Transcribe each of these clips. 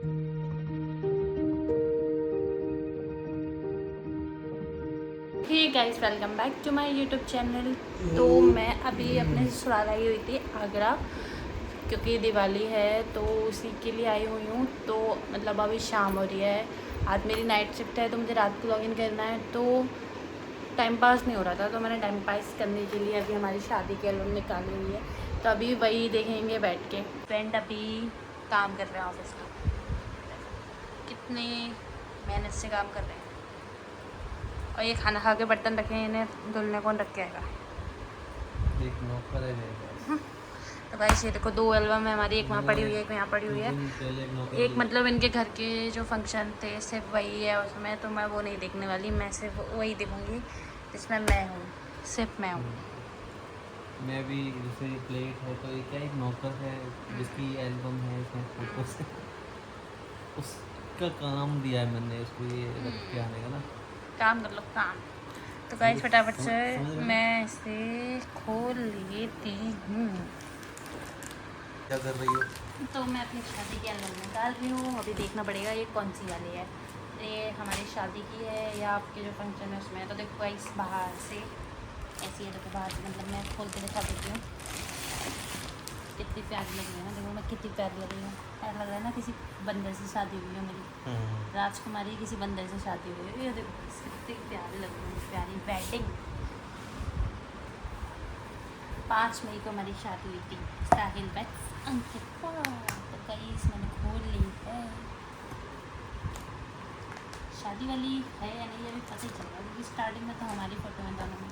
Hey guys, welcome back to my YouTube channel. तो मैं अभी अपने ससुराल आई हुई थी आगरा, क्योंकि दिवाली है तो उसी के लिए आई हुई हूँ। तो मतलब अभी शाम हो रही है, आज मेरी नाइट शिफ्ट है तो मुझे रात को लॉगिन करना है। तो टाइम पास नहीं हो रहा था, तो मैंने टाइम पास करने के लिए अभी हमारी शादी की एल्बम निकाली हुई है, तो अभी वही देखेंगे बैठ के। फ्रेंड अभी काम कर रहे हैं ऑफिस का, कितने मेहनत से काम कर रहे हैं। और ये खाना खा के बर्तन रखे हैं, इन्हें धुलने कौन रख के आएगा। एक नौकर है। तो भाई ये देखो, 2 एल्बम है हमारी, एक वहाँ पड़ी हुई है, एक यहाँ पड़ी हुई है। पहले एक नौकर एक मतलब इनके घर के जो फंक्शन थे सिर्फ वही है उसमें, तो मैं वो नहीं देखने वाली। मैं सिर्फ वही देखूँगी जिसमें मैं हूँ, सिर्फ मैं हूँ। मैं भी जैसे प्लेट है तो ये क्या एक नौकर है जिसकी एल्बम है इसमें फोटो से उसका काम दिया है मैंने उसको ये रख के आने का ना। काम कर लो काम। तो गाइस फटाफट से समझ रहे हो? मैं इसे खोल लेती हूँ। क्या कर रही हो? तो मैं अपनी शादी की एल्बम निकाल रही हूँ, अभी देखना पड़ेगा ये कौन सी वाली है। ये हमारी शादी की है या आपके जो फंक्शन है उसमें है। तो देखो गाइस, बाहर से ऐसी है, देखो बाहर से, मतलब मैं खोल के दिखा देती हूँ। कितनी प्यारी लग रही है ना, देखो मैं कितनी प्यारी लग रही हूँ। ऐसा लग रहा है ना किसी बंदर से शादी हुई है मेरी, राजकुमारी किसी बंदर से शादी हुई है। ये देखो कितनी प्यारी लग रही है, प्यारी वेडिंग। 5 मई को हमारी शादी हुई थी साहिल बैक्स अंकित पर। तो गाइस मैंने खोल ली है। शादी वाली है या नहीं अभी पता ही चल रहा, क्योंकि स्टार्टिंग में तो हमारी फ़ोटो है दोनों में।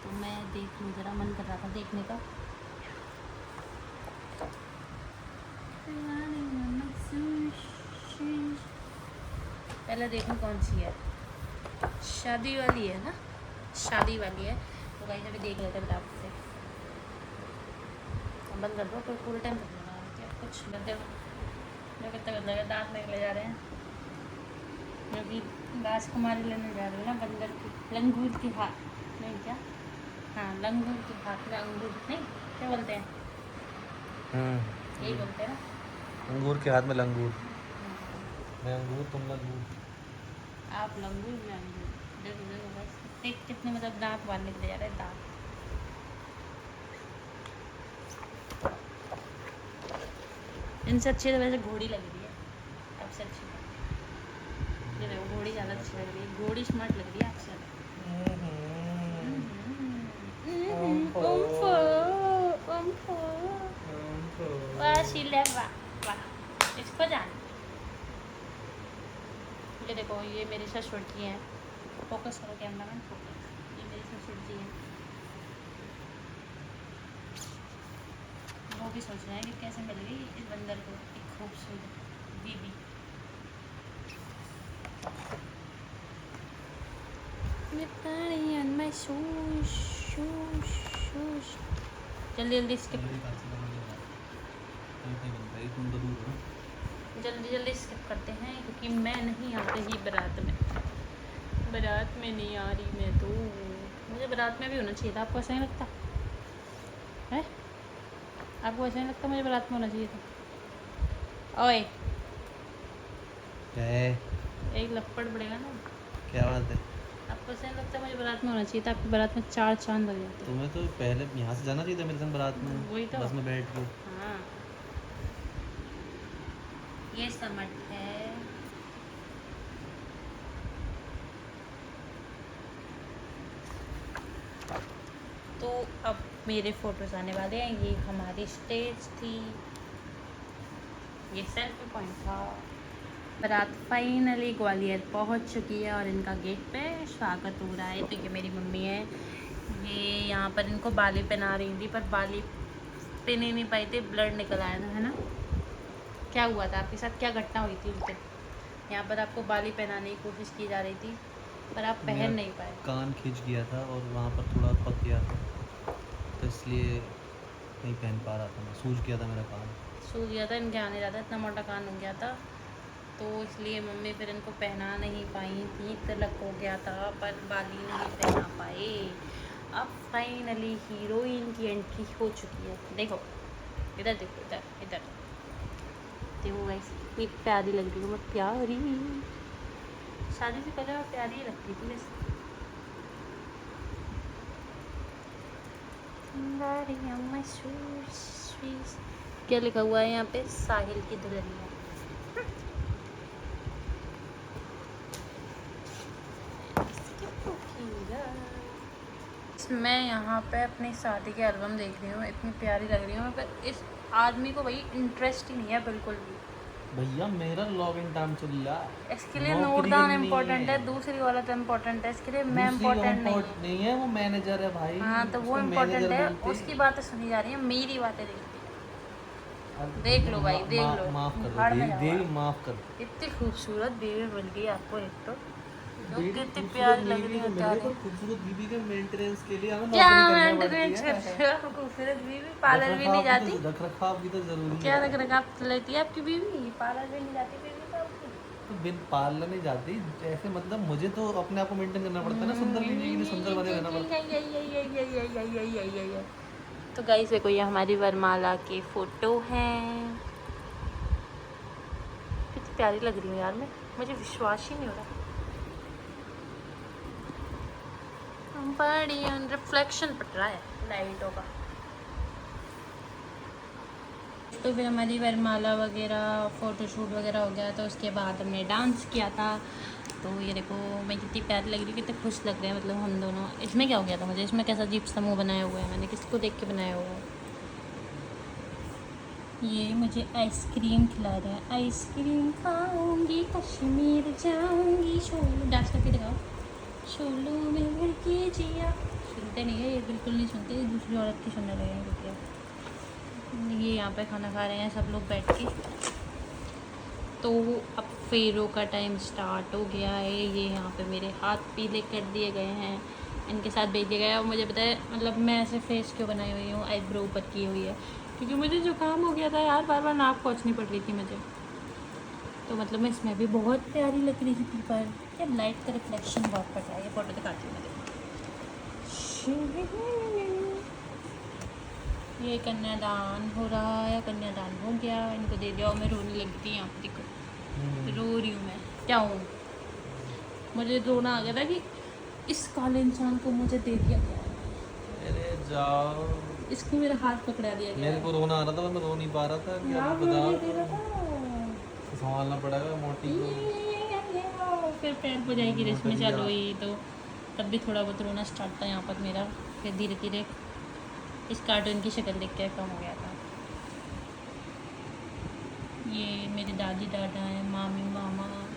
तो मैं देख लूँ ज़रा, मन कर रहा था देखने का। पहले देखूँ कौन सी है। शादी वाली है ना, शादी वाली है। तो गाइस अभी देख लेते हैं फटाफट से। बंद कर दो, कोई फुल टाइम कर देना क्या कुछ बंदे जो कितना कर देगा। दांत निकले जा रहे हैं, क्योंकि राजकुमारी लेने जा रहे हैं ना बंदर की, लंगूर की हाथ नहीं क्या, हाँ लंगूर की हाथ में अंगूर नहीं, क्या बोलते हैं, यही बोलते हैं ना। अंगूर के हाथ में लंगूर। मैं अंगूर तुम लंगूर। आप लंगूर में अंगूर। देखो देखो बस कितने मतलब दांत बाहर निकले जा रहे हैं, दांत। इनसे अच्छी तो वैसे घोड़ी लग रही है, आपसे अच्छी ये देखो घोड़ी ज़्यादा अच्छी लग रही है, घोड़ी स्मार्ट लग रही है आपसे। वाह शीला वाह वाह, इसको जान। ये देखो ये मेरी ससुर जी हैं, फोकस करो कैमरा मैन, फोकस। ये मेरी ससुर जी हैं, वो भी सोच रहे हैं कि कैसे मिल गई इस बंदर को एक खूबसूरत बीबी। जल्दी जल्दी स्किप, जल्दी जल्दी स्किप करते हैं, क्योंकि मैं नहीं आ रही बारात में। बारात में नहीं आ रही मैं, तो मुझे बारात में भी होना चाहिए था। आपको ऐसा नहीं लगता है? आपको ऐसा नहीं लगता मुझे बारात में होना चाहिए था? ओए क्या है? एक लपड़ पड़ेगा ना। क्या बात है? आपको ऐसा नहीं लगता मुझे बारात में होना चाहिए था? आपकी बारात में 4 चांद लग जाते। तुम्हें तो पहले यहाँ से जाना चाहिए था मेरे संग बारात में, वही तो, बस में बैठ के। हाँ ये समझ है। तो अब मेरे फ़ोटोज़ आने वाले हैं। ये हमारी स्टेज थी, ये सेल्फी पॉइंट था। बारात फाइनली ग्वालियर पहुंच चुकी है और इनका गेट पे स्वागत हो रहा है। तो ये मेरी मम्मी है, ये यहाँ पर इनको बाली पहना रही थी, पर बाली पहन ही नहीं पाई थी, ब्लड निकल आया था, है ना। क्या हुआ था आपके साथ, क्या घटना हुई थी उस दिन? यहाँ पर आपको बाली पहनाने की कोशिश की जा रही थी, पर आप मेरा पहन नहीं पाए। कान खिंच गया था और वहाँ पर थोड़ा पक गया था, तो इसलिए नहीं पहन पा रहा था मैं, सूज गया था मेरा कान। सूज गया था, इनके आने जाता, इतना मोटा कान हो गया था, तो इसलिए मम्मी फिर इनको पहना नहीं पाई थी। तिलक हो गया था पर बाली नहीं पहना पाए। अब फाइनली हीरोइन की एंट्री हो चुकी है। देखो इधर देखो, इधर इधर सकते हो गाइस, इतनी प्यारी लग रही हूँ मैं, प्यारी। शादी से पहले मैं प्यारी ही लगती थी वैसे। क्या लिखा हुआ है यहाँ पे? साहिल की दुल्हनिया। मैं यहाँ पे अपनी शादी की एल्बम देख रही हूँ, इतनी प्यारी लग रही हूँ, पर इस आदमी को भाई इंटरेस्ट ही नहीं है बिल्कुल भी। भैया मेरा लॉगिन टाइम चल रहा है, इसके लिए नोट नौकरी डाउन करनी इम्पोर्टेंट है, दूसरी वाला तो इम्पोर्टेंट है, इसके लिए मैं दूसरी इम्पोर्टेंट नहीं इम्पोर्ट नहीं है, वो मैनेजर है भाई। हाँ तो वो उसको इम्पोर्टेंट मैनेजर है, बोलते उसकी हैं। बातें सुनी जा रही है, मेरी बातें देखती है। अब देख भैया लो भाई, देख लो, माफ कर दो भाड़ में देवी, जाओ देवी आप। माफ कर दो। इतनी खूबसूरत बीवी मिल गई आपको एक तो, जो बेटी कितनी खूबसूरत प्यारी लग बीवी रही तो है मिल प्यारी। गई, पर खूबसूरत बीवी के मेंटेनेंस के लिए हमें क्या नौकरी करना मेंटेनेंस पड़ती कर है। रहे हो? खूबसूरत बीवी पार्लर भी नहीं जाती? रख रखाव की तो जरूरी क्या है। रख रखाव लेती है आपकी बीवी? पार्लर भी नहीं जाती बीवी तो आपकी? तो बिन पार्लर नहीं जाती, ऐसे मतलब मुझे तो अपने आप को मेंटेन करना पड़ता है ना, सुंदर बीवी के लिए सुंदर बने रहना पड़ता है। तो गाइस देखो, ये हमारी वरमाला की फोटो है। कितनी प्यारी लग रही हूँ यार मैं, मुझे विश्वास ही नहीं हो रहा। बड़ी रिफ्लेक्शन पड़ रहा है लाइटों का। तो फिर हमारी वरमाला वगैरह फ़ोटोशूट वगैरह हो गया, तो उसके बाद हमने डांस किया था। तो ये देखो मैं कितनी प्यारी लग रही हूँ, कितने खुश लग रहे हैं मतलब हम दोनों। इसमें क्या हो गया था मुझे, इसमें कैसा अजीब सा मुँह बनाया हुआ है मैंने, किसको देख के बनाया हुआ है? ये मुझे आइसक्रीम खिला रहे हैं, आइसक्रीम खाऊंगी कश्मीर जाऊंगी, शोलो डांस करके दिखाओ, शोलो में भर के जिया। सुनते नहीं है ये, बिल्कुल नहीं सुनते, ये दूसरी औरत की सुनने लगे हैं। ये यहाँ पे खाना खा रहे हैं सब लोग बैठ के। तो अब फेरों का टाइम स्टार्ट हो गया है। ये यहाँ पे मेरे हाथ पीले कर दिए गए हैं, इनके साथ भेज दिया गया है। और मुझे पता है मतलब मैं ऐसे फेस क्यों बनाई हुई हूँ, आईब्रो ऊपर की हुई है, क्योंकि मुझे जुकाम हो गया था यार, बार बार नाक पोंछनी पड़ रही थी मुझे। तो मतलब मैं इसमें भी बहुत प्यारी लग रही थी, पर क्या लाइट का रिफ्लेक्शन बहुत पड़ रहा है। ये फोटो दिखाती हूँ मैं। ये कन्यादान हो रहा है, कन्यादान हो गया, इनको दे दिया। और मैं रोने लगी थी, यहाँ पे देखो रो रही हूँ मैं, क्या हूँ, मुझे रोना आ गया था कि इस काले इंसान को मुझे दे दिया गया। अरे जाओ, इसको मेरा हाथ पकड़ा दिया गया। मेरे को रोना आ रहा था, मैं रो नहीं पा रहा था कि अब संभालना पड़ेगा मोटी को। फिर पैर हो जाएगी, रेसमें चालू हुई तो तब भी थोड़ा बहुत रोना स्टार्ट था यहाँ पर मेरा। फिर धीरे धीरे इस कार्टून की शक्ल देख के कम हो गया था। ये मेरे दादी दादा हैं, मामी मामा,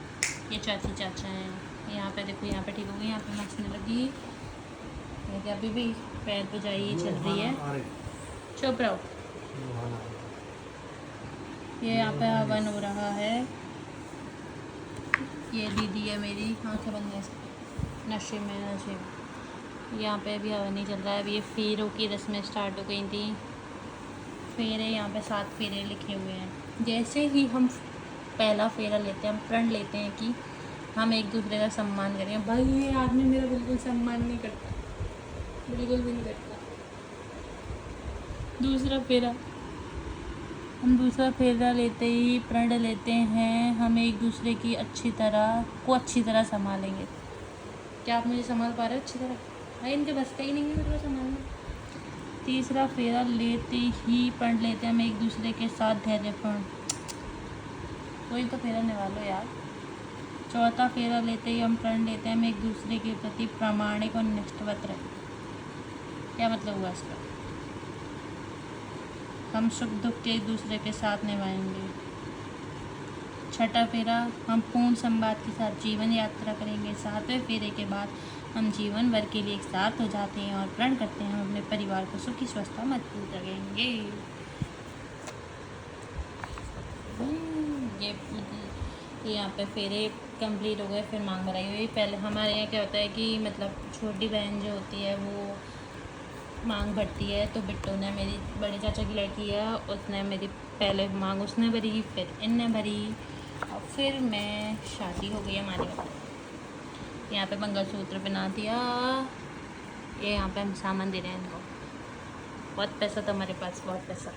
ये चाची चाचा हैं। यहाँ पे देखो, यहाँ पे ठीक हो गई, यहाँ पे मचने लगी। मेरी अभी भी पैर बजाई चल रही है, चुप रहो। ये यहाँ पे हवन हो रहा है। ये दीदी है मेरी, आँखें बंद है, नशे में नशे में। यहाँ पे अभी हवन नहीं चल रहा है। अभी ये फेरों की रस्में स्टार्ट हो गई थी। फेरे यहाँ पे 7 फेरे लिखे हुए हैं। जैसे ही हम पहला फेरा लेते हैं, हम प्रण लेते हैं कि हम एक दूसरे का सम्मान करें। भाई ये आदमी मेरा बिल्कुल सम्मान नहीं करता, बिल्कुल भी नहीं करता। हम दूसरा फेरा लेते ही प्रण लेते हैं, हम एक दूसरे की अच्छी तरह संभालेंगे। क्या आप मुझे संभाल पा रहे हो अच्छी तरह? भाई इनके बस का ही नहीं है मेरे को संभालना। तीसरा फेरा लेते ही प्रण लेते हैं हम एक दूसरे के साथ धैर्यपूर्ण। कोई तो फेरा निभालो यार। चौथा फेरा लेते ही हम प्रण लेते हैं हम एक दूसरे के प्रति प्रामाणिक और निष्ठावत रहें। क्या मतलब हुआ इसका? हम सुख दुख के एक दूसरे के साथ निभाएंगे। छठा फेरा, हम पूर्ण संवाद के साथ जीवन यात्रा करेंगे। 7वें फेरे के बाद हम जीवन भर के लिए एक साथ हो जाते हैं और प्रण करते हैं हम अपने परिवार को सुखी स्वस्थ मजबूत रखेंगे। ये यहाँ पे फेरे कंप्लीट हो गए। फिर मांग भराई हुई। पहले हमारे यहाँ क्या होता है कि मतलब छोटी बहन जो होती है वो मांग भरती है। तो बिट्टू ने, मेरी बड़े चाचा की लड़की है, उसने मेरी पहले मांग उसने भरी, फिर इनने भरी, और फिर मैं शादी हो गई हमारी। यहाँ पे मंगलसूत्र पहना दिया। ये यहाँ पे हम सामान दे रहे हैं इनको। बहुत पैसा था हमारे पास, बहुत पैसा।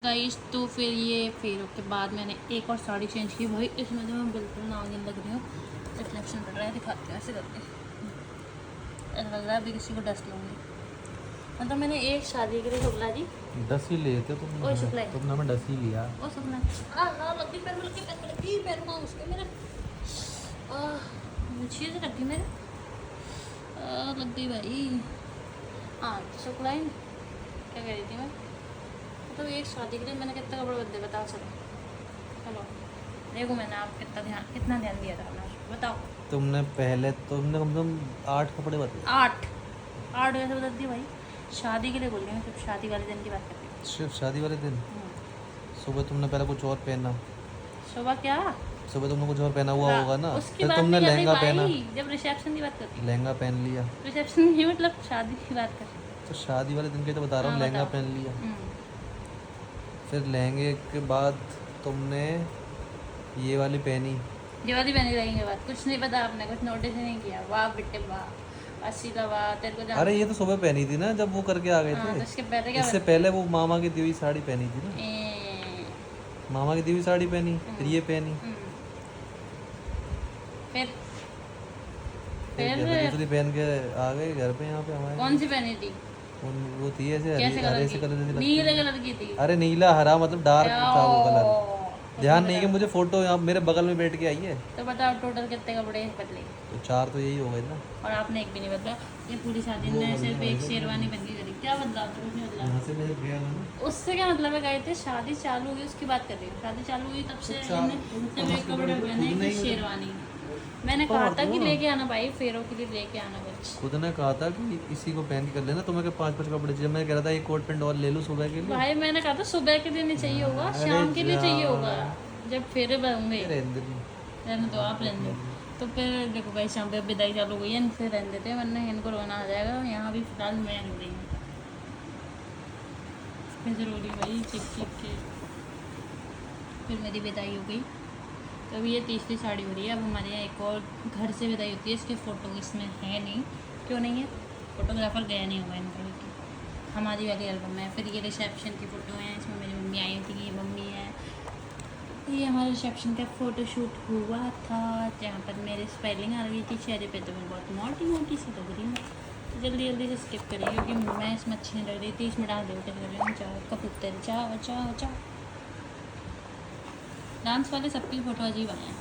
गाइस तो फिर ये फेरों के बाद मैंने एक और साड़ी चेंज की। भाई इसमें तो मैं बिल्कुल नागिन लग रही हूँ। रिफ्लेक्शन पड़ रहा है, दिखाती हूँ ऐसे करके। ऐसा लग रहा है अभी किसी को डस्ट लूँगी। मतलब मैंने एक शादी के लिए शुक्ला जी 10 ही लिए थे ओए शुक्ला जी। तुमने मैं 10 ही लिया। ओ शुक्ला लगी पैर में लगी पैर में उसके मेरे अच्छी से लगी मेरे लग गई भाई। हाँ तो शुक्ला जी क्या कह रही थी मैं, मतलब एक शादी के लिए मैंने कितना कपड़े बदले बताओ सर। चलो देखो मैंने आप कितना ध्यान दिया था ना, बताओ। तुमने पहले तुमने कम से कम 8 कपड़े बदले। 8 वैसे बदल दिए भाई। शादी के लिए बोल रही हूँ, सिर्फ शादी वाले दिन की बात करती हूँ। सिर्फ शादी वाले दिन? सुबह तुमने पहले कुछ और पहना। सुबह क्या? सुबह तुमने कुछ और पहना हुआ होगा ना, उसकी फिर बात तुमने नहीं कर रही लहंगा भाई, पहना। जब रिसेप्शन की बात करती हूँ। लहंगा पहन लिया रिसेप्शन नहीं मतलब शादी की बात कर रही हूँ। तो शादी वाले दिन के तो बता रहा हूँ, हाँ, लहंगा बताओ। पहन लिया। फिर लहंगे के बाद तुमने ये वाली पहनी। ये वाली पहनी रहेंगे बात, कुछ नहीं पता आपने, कुछ नोटिस ही नहीं किया। वाह बेटे वाह, अस्सी का वाह तेरे को अरे ये तो सुबह पहनी थी ना जब वो करके आ गए हाँ, थे। तो इसके पहले क्या इससे पहले वो मामा की दी हुई साड़ी पहनी थी ना। मामा की दी हुई साड़ी पहनी, फिर ये पहनी, फिर दूसरी पहन के आ गए घर पे यहाँ पे हमारे। कौन सी पहनी थी? वो थी ऐसे कैसे कलर हरे की? से कलर जैसी लगती नीले है। कलर की थी। अरे नीला हरा मतलब डार्क था वो कलर। तो ध्यान नहीं कि मुझे फोटो यहाँ मेरे बगल में बैठ के आई है। तो बताओ टोटल कितने कपड़े बदले? तो 4 तो यही हो गए ना। और आपने एक भी नहीं बदला। ये पूरी शादी ने सिर्फ एक शेरवानी बदली करी। क्या बदला? कुछ नहीं बदला। यहाँ से मैं गया ना, उससे क्या मतलब है, गए थे शादी चालू हुई उसकी बात कर रही हूँ। शादी चालू हुई तब से हमने सिर्फ एक कपड़े पहने कि शेरवानी। मैंने कहा था कि लेके आना भाई, फेरों के लिए लेके आना कुछ। खुद ने कहा था कि इसी को पहन के कर लेना, तुम्हें 5-5 कपड़े चाहिए। मैं कह रहा था एक कोट पैंट और ले लूँ सुबह के लिए। भाई मैंने कहा था सुबह के लिए नहीं चाहिए होगा, शाम के लिए चाहिए होगा जब फेरे होंगे। रहने दो आप, रहने दो। तो फिर देखो भाई शाम पे विदाई चालू हो गई है, इनसे रहने देते हैं वरना इनको रोना आ जाएगा। यहाँ भी फिलहाल मैं रो रही हूँ, फिर ज़रूरी भाई चीख के। फिर मेरी विदाई हो गई, तो अभी ये तीसरी साड़ी हो रही है। अब हमारे यहाँ एक और घर से विदाई होती है, इसके फ़ोटो इसमें है नहीं। क्यों नहीं है? फोटोग्राफर गया नहीं होगा इनको लेके। हमारी वाली एल्बम है। फिर ये रिसेप्शन की फ़ोटो है, इसमें मेरी मम्मी आई थी, ये मम्मी है। ये हमारे रिसेप्शन का फ़ोटो शूट हुआ था, जहाँ पर मेरी स्पेलिंग आ रही थी चेहरे पे, तो मैं बहुत मोटी सी लग रही हूँ। तो जल्दी जल्दी से स्किप करिए क्योंकि मैं इसमें अच्छी नहीं लग रही थी। इसमें डांस देखते कर रही हूँ, चाओ कबूतर चाओ चाओ चाओ। डांस वाले सबकी फ़ोटो अजीब आए हैं।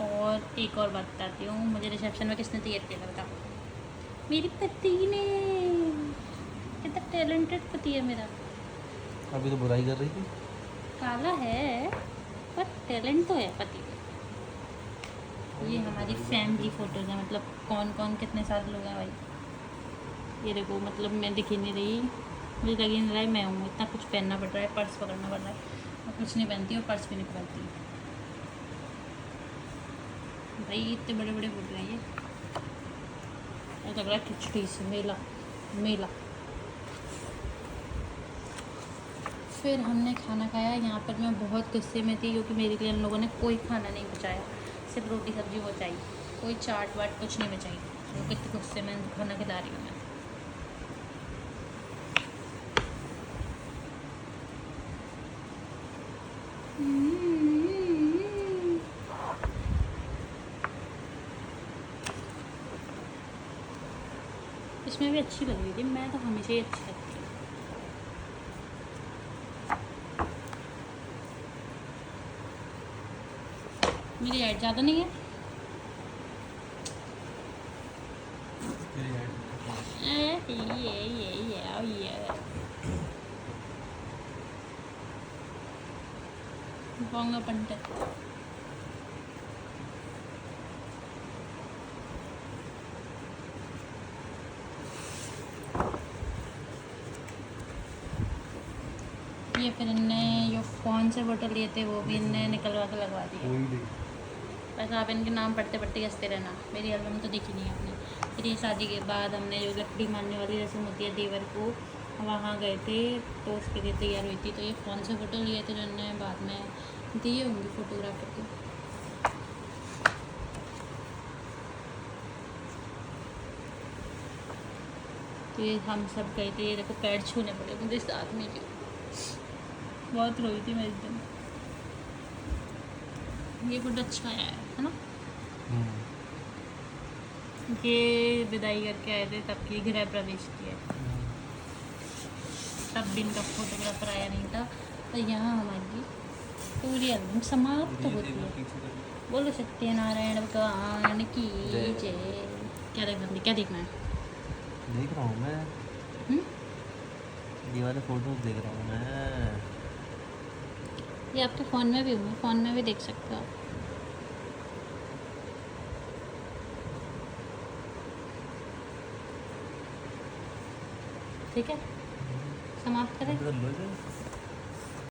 और एक और बात बताती हूँ, मुझे रिसेप्शन में किसने तैयार किया था बताओ? मेरी पति ने। कितना टैलेंटेड पति है मेरा। अभी तो बुराई कर रही थी। काला है पर टैलेंट तो है पति में। ये हमारी फैमिली फ़ोटोज़ हैं, मतलब कौन कौन कितने सारे लोग हैं भाई। ये देखो मतलब मैं दिख ही नहीं रही, मुझे लग ही नहीं रहा है मैं हूँ। इतना कुछ पहनना पड़ रहा है, पर्स पकड़ना पड़ रहा है। मैं कुछ नहीं पहनती और पर्स भी नहीं पकड़ती भाई। इतने बड़े बड़े फोटो हैं ये, लग रहा है खिचड़ी से मेला मेला। फिर हमने खाना खाया। यहाँ पर मैं बहुत गुस्से में थी क्योंकि मेरे लिए इन लोगों ने कोई खाना नहीं बचाया, सिर्फ रोटी सब्जी बचाई, कोई चाट वाट कुछ नहीं बचाई। तो कितने गुस्से में खाना खिला रही हूँ मैं। इसमें भी अच्छी लग रही थी, मैं तो हमेशा ही अच्छी लगती हूँ। मेरी ऐड ज़्यादा नहीं है। बोंगा पंडित। ये फिर इनने जो फ़ोन से फ़ोटो लिए थे वो भी इनने निकलवा के लगवा दिए। बस आप इनके नाम पढ़ते पढ़ते हंसते रहना। मेरी एल्बम तो देखी नहीं आपने। फिर ये शादी के बाद हमने जो लकड़ी मारने वाली रस्म होती है देवर को, वहाँ गए थे तो उसके लिए तैयार हुई थी। तो ये फ़ोन से फ़ोटो लिए थे जो इन्होंने बाद में दिए होंगे फोटोग्राफर को। ये हम सब गए थे, ये देखो पैर छूने पड़े मुझे साथ में भी। बहुत रोई थी मैं इस दिन। ये बहुत अच्छा है ना। ये विदाई करके आए थे तब की गृह प्रवेश किया, तब भी इनका फोटोग्राफर आया नहीं था। तो यहाँ हमारी पूरी एल्बम समाप्त होती है। बोलो सत्यनारायण भगवान की जय। क्या देखना है? देख रहा हूँ मैं, हुँ? ये वाले फोटोज देख रहा हूँ मैं। ये आपके फ़ोन में भी होंगे, फ़ोन में भी देख सकते हो आप। ठीक है, समाप्त करें। कर लो